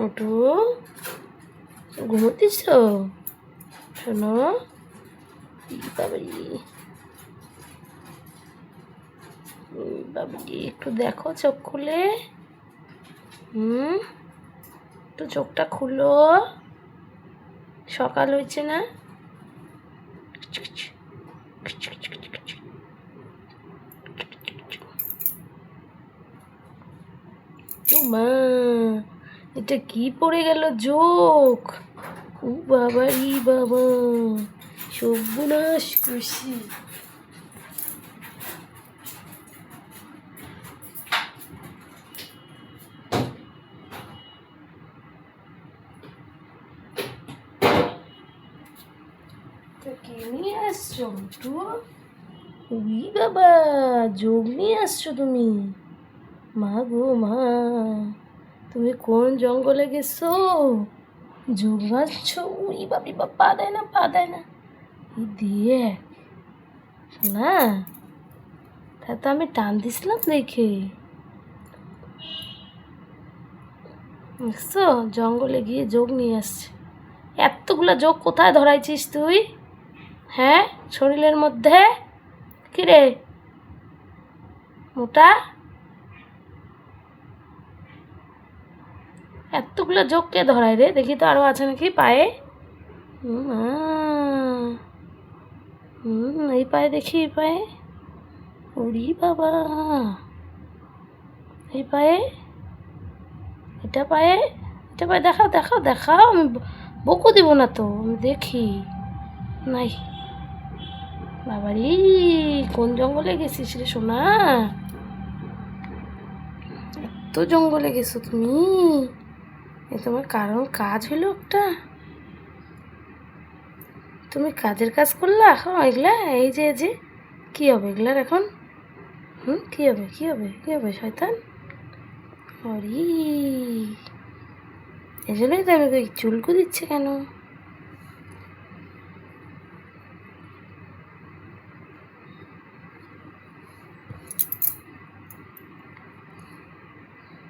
ওঠো, ঘুমোতিস শোনো। বাবারি বাবারি, একটু দেখো চোখ খুলে। একটু চোখটা খুলো, সকাল হয়েছে না? মা, এটা কি পড়ে গেল চোখ? ও বাবা, ই বাবা, সর্বনাশ খুশি। কে নিয়ে আসছো একটু? উই বাবা, যোগ নিয়ে আসছো তুমি? মা গো মা, তুমি কোন জঙ্গলে গেছো? যোগ আসছো? উই বাবি বা, পা দেয় না, পা দেয় না। দিয়ে না, তা তো আমি টান দিছিলাম দেখে। দেখছো, জঙ্গলে গিয়ে যোগ নিয়ে আসছে। এতগুলো যোগ কোথায় ধরাইছিস তুই? হ্যাঁ, শরীরের মধ্যে কিরে মোটা? এতগুলো যোগ কে ধরায় রে? দেখি তো আরো আছে নাকি পায়ে। এই পায়ে দেখি, এই পায়ে। উড়ি বাবা, এই পায়ে, এটা পায়ে, এটা পায়ে দেখাও দেখাও দেখাও। আমি বকু দিব না তো, আমি দেখি। নাই বাবারি, কোন জঙ্গলে গেছিস রে সোনা? এত জঙ্গলে গেছো তুমি? এ তোমার কারণ কাজ হলো একটা? তুমি কাজের কাজ করলা এখন এগুলা? এই যে এই যে কী হবে এগুলার এখন? কী হবে কী হবে কী হবে শয়তান? অরি, এই জন্যই তো আমি চুলকু দিচ্ছে কেন?